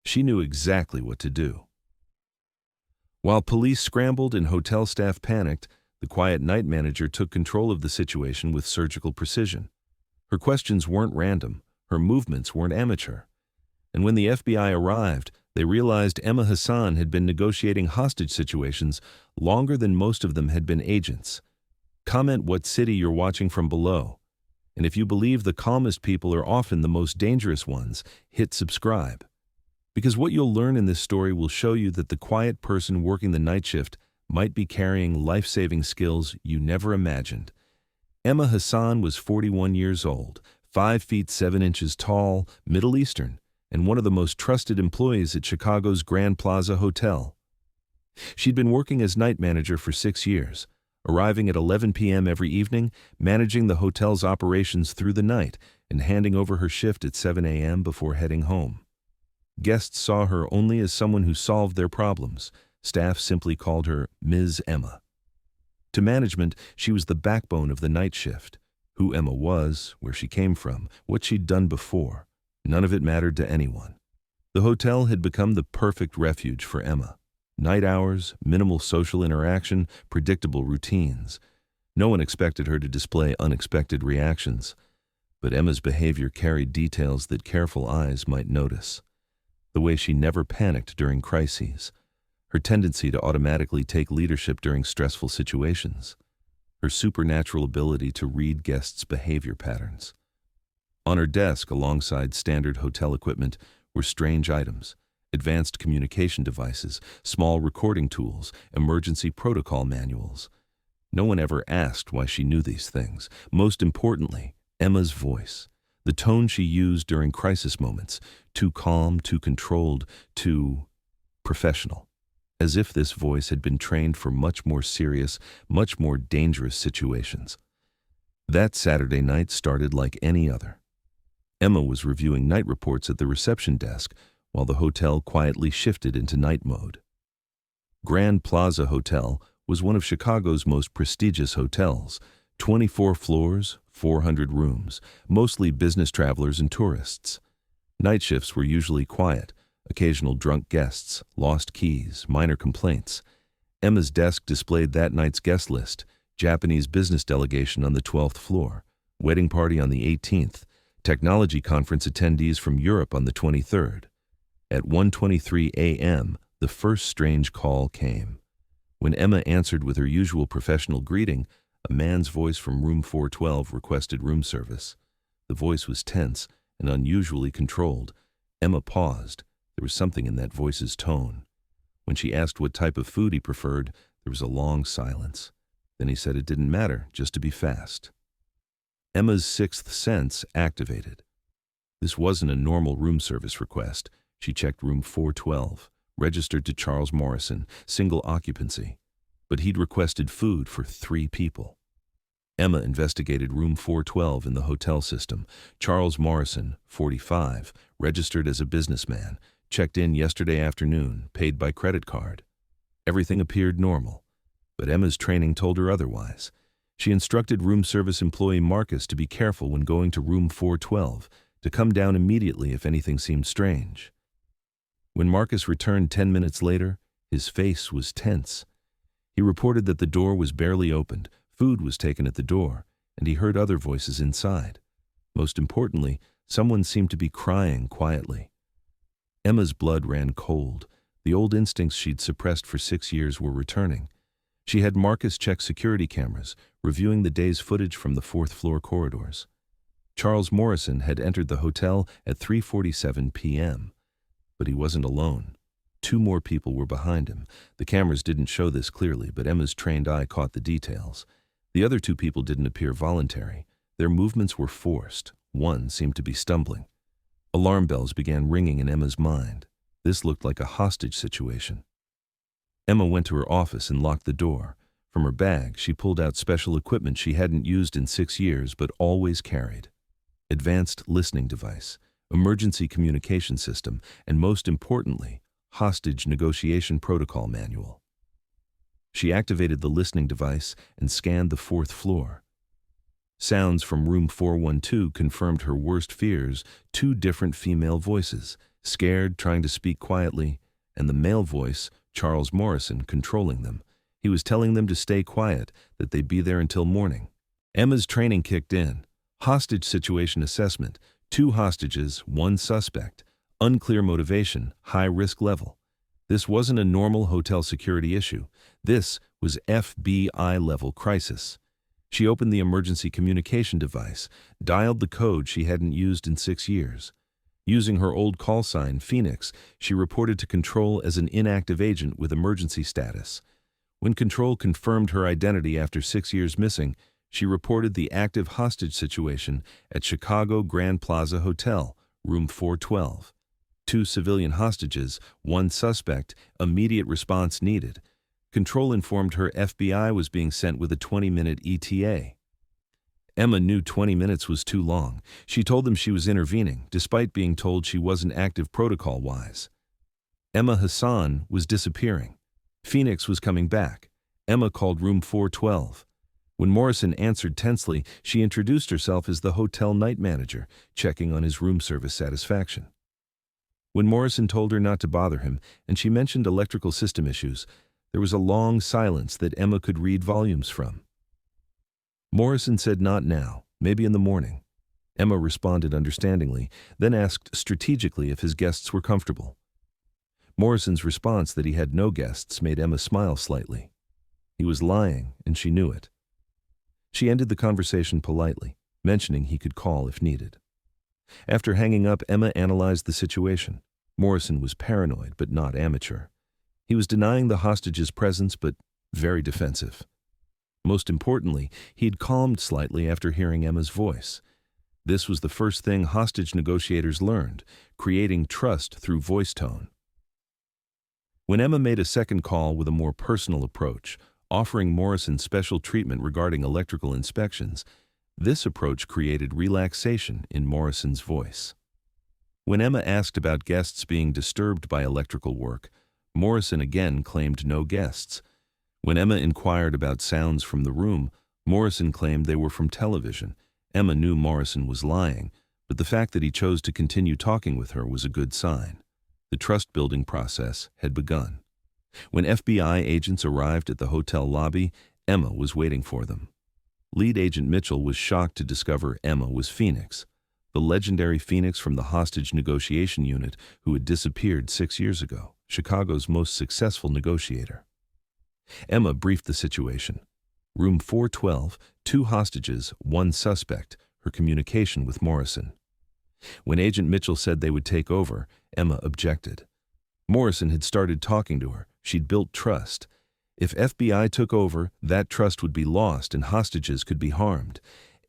She knew exactly what to do. While police scrambled and hotel staff panicked, the quiet night manager took control of the situation with surgical precision. Her questions weren't random, her movements weren't amateur. And when the FBI arrived, they realized Emma Hassan had been negotiating hostage situations longer than most of them had been agents. Comment what city you're watching from below. And if you believe the calmest people are often the most dangerous ones, hit subscribe. Because what you'll learn in this story will show you that the quiet person working the night shift might be carrying life-saving skills you never imagined. Emma Hassan was 41 years old, 5 feet 7 inches tall, Middle Eastern, and one of the most trusted employees at Chicago's Grand Plaza Hotel. She'd been working as night manager for 6 years, arriving at 11 p.m. every evening, managing the hotel's operations through the night, and handing over her shift at 7 a.m. before heading home. Guests saw her only as someone who solved their problems. Staff simply called her Ms. Emma. To management, she was the backbone of the night shift. Who Emma was, where she came from, what she'd done before, none of it mattered to anyone. The hotel had become the perfect refuge for Emma. Night hours, minimal social interaction, predictable routines. No one expected her to display unexpected reactions, but Emma's behavior carried details that careful eyes might notice. The way she never panicked during crises, her tendency to automatically take leadership during stressful situations, her supernatural ability to read guests' behavior patterns. On her desk, alongside standard hotel equipment, were strange items, advanced communication devices, small recording tools, emergency protocol manuals. No one ever asked why she knew these things. Most importantly, Emma's voice. The tone she used during crisis moments, too calm, too controlled, too professional. As if this voice had been trained for much more serious, much more dangerous situations. That Saturday night started like any other. Emma was reviewing night reports at the reception desk while the hotel quietly shifted into night mode. Grand Plaza Hotel was one of Chicago's most prestigious hotels, 24 floors, 400 rooms, mostly business travelers and tourists. Night shifts were usually quiet, occasional drunk guests, lost keys, minor complaints. Emma's desk displayed that night's guest list: Japanese business delegation on the 12th floor, wedding party on the 18th, technology conference attendees from Europe on the 23rd. At 1:23 a.m., the first strange call came. When Emma answered with her usual professional greeting, a man's voice from room 412 requested room service. The voice was tense and unusually controlled. Emma paused. There was something in that voice's tone. When she asked what type of food he preferred, there was a long silence. Then he said it didn't matter, just to be fast. Emma's sixth sense activated. This wasn't a normal room service request. She checked room 412, registered to Charles Morrison, single occupancy. But he'd requested food for 3 people. Emma investigated room 412 in the hotel system. Charles Morrison, 45, registered as a businessman, checked in yesterday afternoon, paid by credit card. Everything appeared normal, but Emma's training told her otherwise. She instructed room service employee Marcus to be careful when going to room 412, to come down immediately if anything seemed strange. When Marcus returned 10 minutes later, his face was tense. He reported that the door was barely opened, food was taken at the door, and he heard other voices inside. Most importantly, someone seemed to be crying quietly. Emma's blood ran cold. The old instincts she'd suppressed for 6 years were returning. She had Marcus check security cameras, reviewing the day's footage from the 4th floor corridors. Charles Morrison had entered the hotel at 3:47 p.m., but he wasn't alone. 2 more people were behind him. The cameras didn't show this clearly, but Emma's trained eye caught the details. The other 2 people didn't appear voluntary. Their movements were forced. One seemed to be stumbling. Alarm bells began ringing in Emma's mind. This looked like a hostage situation. Emma went to her office and locked the door. From her bag, she pulled out special equipment she hadn't used in 6 years but always carried. Advanced listening device, emergency communication system, and most importantly, hostage negotiation protocol manual. She activated the listening device and scanned the 4th floor. Sounds from room 412 confirmed her worst fears: 2 different female voices, scared, trying to speak quietly, and the male voice, Charles Morrison, controlling them. He was telling them to stay quiet, that they'd be there until morning. Emma's training kicked in. Hostage situation assessment, 2 hostages, 1 suspect, unclear motivation, high risk level. This wasn't a normal hotel security issue. This was FBI-level crisis. She opened the emergency communication device, dialed the code she hadn't used in 6 years. Using her old call sign, Phoenix, she reported to Control as an inactive agent with emergency status. When Control confirmed her identity after 6 years missing, she reported the active hostage situation at Chicago Grand Plaza Hotel, room 412. 2 civilian hostages, 1 suspect, immediate response needed. Control informed her FBI was being sent with a 20-minute ETA. Emma knew 20 minutes was too long. She told them she was intervening, despite being told she wasn't active protocol-wise. Hassan was disappearing. Phoenix was coming back. Emma called room 412. When Morrison answered tensely, she introduced herself as the hotel night manager, checking on his room service satisfaction. When Morrison told her not to bother him, and she mentioned electrical system issues, there was a long silence that Emma could read volumes from. Morrison said not now, maybe in the morning. Emma responded understandingly, then asked strategically if his guests were comfortable. Morrison's response that he had no guests made Emma smile slightly. He was lying, and she knew it. She ended the conversation politely, mentioning he could call if needed. After hanging up, Emma analyzed the situation. Morrison was paranoid, but not amateur. He was denying the hostage's presence, but very defensive. Most importantly, he had calmed slightly after hearing Emma's voice. This was the first thing hostage negotiators learned, creating trust through voice tone. When Emma made a second call with a more personal approach, offering Morrison special treatment regarding electrical inspections, this approach created relaxation in Morrison's voice. When Emma asked about guests being disturbed by electrical work, Morrison again claimed no guests. When Emma inquired about sounds from the room, Morrison claimed they were from television. Emma knew Morrison was lying, but the fact that he chose to continue talking with her was a good sign. The trust-building process had begun. When FBI agents arrived at the hotel lobby, Emma was waiting for them. Lead Agent Mitchell was shocked to discover Emma was Phoenix, the legendary Phoenix from the hostage negotiation unit who had disappeared 6 years ago, Chicago's most successful negotiator. Emma briefed the situation. Room 412, 2 hostages, 1 suspect, her communication with Morrison. When Agent Mitchell said they would take over, Emma objected. Morrison had started talking to her. She'd built trust. If FBI took over, that trust would be lost and hostages could be harmed.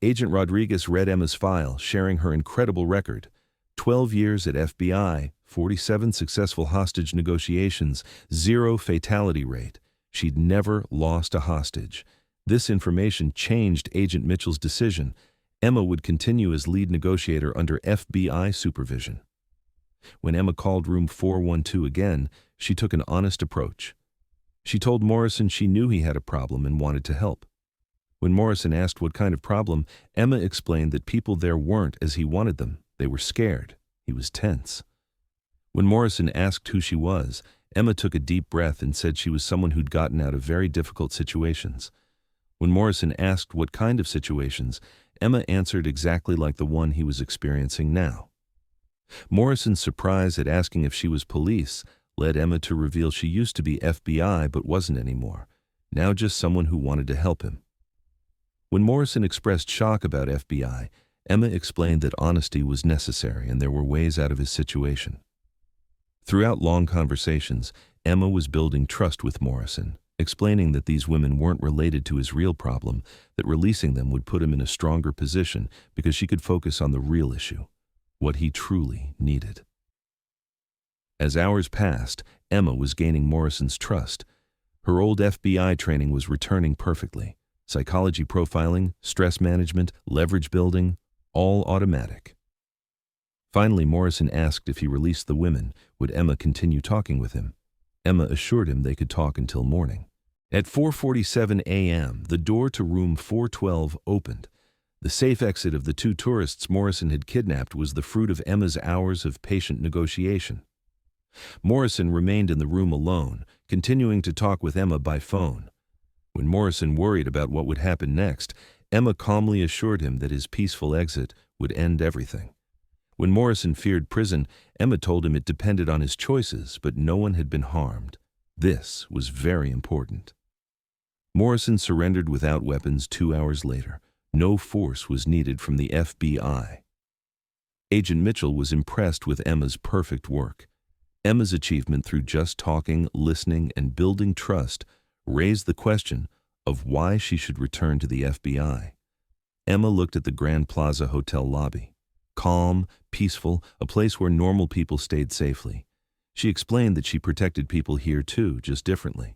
Agent Rodriguez read Emma's file, sharing her incredible record. 12 years at FBI, 47 successful hostage negotiations, 0 fatality rate. She'd never lost a hostage. This information changed Agent Mitchell's decision. Emma would continue as lead negotiator under FBI supervision. When Emma called room 412 again, she took an honest approach. She told Morrison she knew he had a problem and wanted to help. When Morrison asked what kind of problem, Emma explained that people there weren't as he wanted them. They were scared. He was tense. When Morrison asked who she was, Emma took a deep breath and said she was someone who'd gotten out of very difficult situations. When Morrison asked what kind of situations, Emma answered exactly like the one he was experiencing now. Morrison's surprise at asking if she was police led Emma to reveal she used to be FBI but wasn't anymore, now just someone who wanted to help him. When Morrison expressed shock about FBI, Emma explained that honesty was necessary and there were ways out of his situation. Throughout long conversations, Emma was building trust with Morrison, explaining that these women weren't related to his real problem, that releasing them would put him in a stronger position because she could focus on the real issue, what he truly needed. As hours passed, Emma was gaining Morrison's trust. Her old FBI training was returning perfectly. Psychology profiling, stress management, leverage building, all automatic. Finally, Morrison asked if he released the women, would Emma continue talking with him? Emma assured him they could talk until morning. At 4:47 a.m., the door to room 412 opened. The safe exit of the two tourists Morrison had kidnapped was the fruit of Emma's hours of patient negotiation. Morrison remained in the room alone, continuing to talk with Emma by phone. When Morrison worried about what would happen next, Emma calmly assured him that his peaceful exit would end everything. When Morrison feared prison, Emma told him it depended on his choices, but no one had been harmed. This was very important. Morrison surrendered without weapons 2 hours later. No force was needed from the FBI. Agent Mitchell was impressed with Emma's perfect work. Emma's achievement through just talking, listening, and building trust raised the question of why she should return to the FBI. Emma looked at the Grand Plaza Hotel lobby. Calm, peaceful, a place where normal people stayed safely. She explained that she protected people here too, just differently.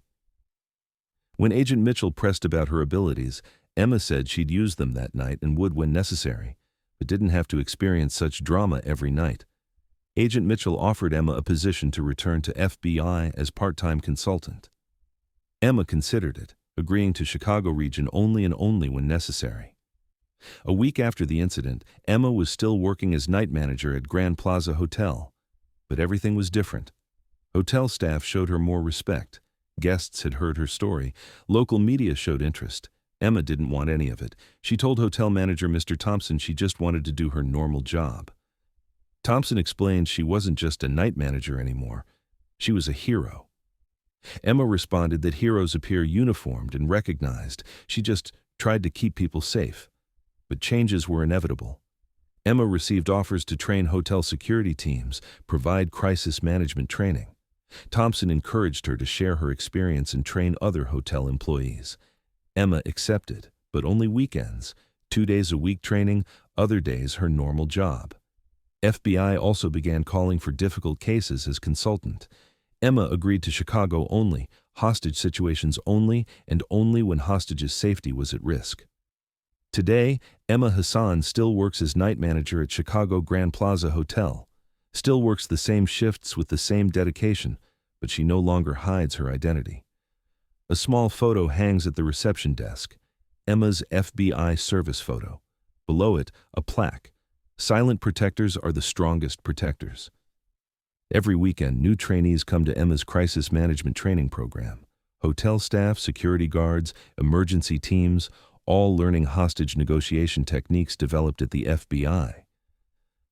When Agent Mitchell pressed about her abilities, Emma said she'd use them that night and would when necessary, but didn't have to experience such drama every night. Agent Mitchell offered Emma a position to return to FBI as part-time consultant. Emma considered it, agreeing to Chicago region only and only when necessary. A week after the incident, Emma was still working as night manager at Grand Plaza Hotel, but everything was different. Hotel staff showed her more respect. Guests had heard her story. Local media showed interest. Emma didn't want any of it. She told hotel manager Mr. Thompson she just wanted to do her normal job. Thompson explained she wasn't just a night manager anymore. She was a hero. Emma responded that heroes appear uniformed and recognized. She just tried to keep people safe. But changes were inevitable. Emma received offers to train hotel security teams, provide crisis management training. Thompson encouraged her to share her experience and train other hotel employees. Emma accepted, but only weekends, 2 days a week training, other days her normal job. FBI also began calling for difficult cases as consultant. Emma agreed to Chicago only, hostage situations only, and only when hostages' safety was at risk. Today, Emma Hassan still works as night manager at Chicago Grand Plaza Hotel, still works the same shifts with the same dedication, but she no longer hides her identity. A small photo hangs at the reception desk, Emma's FBI service photo. Below it, a plaque. Silent protectors are the strongest protectors. Every weekend, new trainees come to Emma's crisis management training program. Hotel staff, security guards, emergency teams, all learning hostage negotiation techniques developed at the FBI.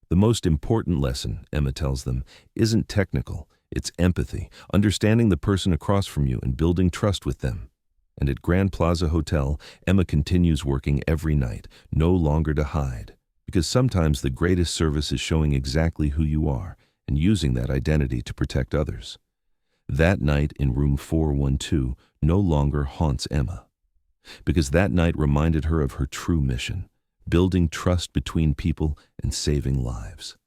The most important lesson, Emma tells them, isn't technical. It's empathy, understanding the person across from you and building trust with them. And at Grand Plaza Hotel, Emma continues working every night, no longer to hide, because sometimes the greatest service is showing exactly who you are and using that identity to protect others. That night in room 412 no longer haunts Emma, because that night reminded her of her true mission, building trust between people and saving lives.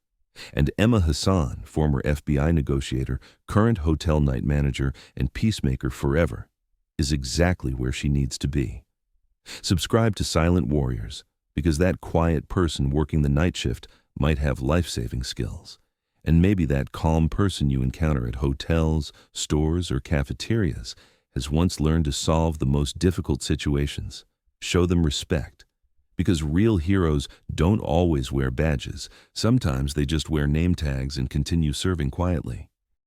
And Emma Hassan, former FBI negotiator, current hotel night manager, and peacemaker forever, is exactly where she needs to be. Subscribe to Silent Warriors, because that quiet person working the night shift might have life-saving skills. And maybe that calm person you encounter at hotels, stores, or cafeterias has once learned to solve the most difficult situations. Show them respect. Because real heroes don't always wear badges. Sometimes they just wear name tags and continue serving quietly.